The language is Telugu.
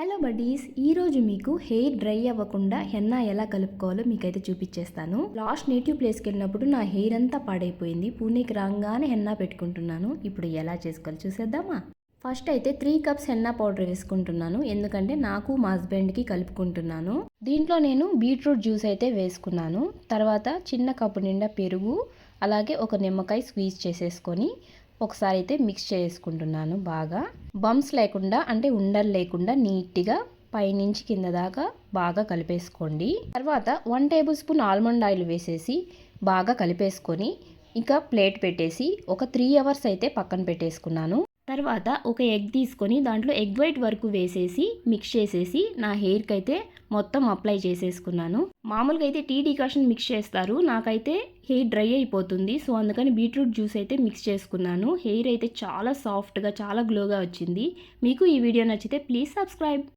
హలో బడ్డీస్, ఈరోజు మీకు హెయిర్ డ్రై అవ్వకుండా హెన్నా ఎలా కలుపుకోవాలో మీకైతే చూపించేస్తాను. లాస్ట్ నేటివ్ ప్లేస్కి వెళ్ళినప్పుడు నా హెయిర్ అంతా పాడైపోయింది. పూణేకి రాగానే హెన్నా పెట్టుకుంటున్నాను. ఇప్పుడు ఎలా చేసుకోవాలో చూసేద్దామా. ఫస్ట్ అయితే 3 కప్స్ హెన్నా పౌడర్ వేసుకుంటున్నాను. ఎందుకంటే నాకు మా హస్బెండ్కి కలుపుకుంటున్నాను. దీంట్లో నేను బీట్రూట్ జ్యూస్ అయితే వేసుకున్నాను. తర్వాత చిన్న కప్పు నిండా పెరుగు, అలాగే ఒక నిమ్మకాయ స్క్వీజ్ చేసేసుకొని ఒకసారి అయితే మిక్స్ చేసుకుంటున్నాను. బాగా బంప్స్ లేకుండా, అంటే ఉండలు లేకుండా నీట్గా పైనుంచి కింద దాకా బాగా కలిపేసుకోండి. తర్వాత 1 టేబుల్ స్పూన్ ఆల్మండ్ ఆయిల్ వేసేసి బాగా కలిపేసుకొని ఇంకా ప్లేట్ పెట్టేసి ఒక 3 అవర్స్ అయితే పక్కన పెట్టేసుకున్నాను. తర్వాత ఒక ఎగ్ తీసుకొని దాంట్లో ఎగ్ వైట్ వరకు వేసేసి మిక్స్ చేసేసి నా హెయిర్కి అయితే మొత్తం అప్లై చేసేసుకున్నాను. మామూలుగా అయితే టీ డికాషన్ మిక్స్ చేస్తారు, నాకైతే హెయిర్ డ్రై అయిపోతుంది. సో అందుకని బీట్రూట్ జ్యూస్ అయితే మిక్స్ చేసుకున్నాను. హెయిర్ అయితే చాలా సాఫ్ట్గా, చాలా గ్లోగా వచ్చింది. మీకు ఈ వీడియో నచ్చితే ప్లీజ్ సబ్స్క్రైబ్.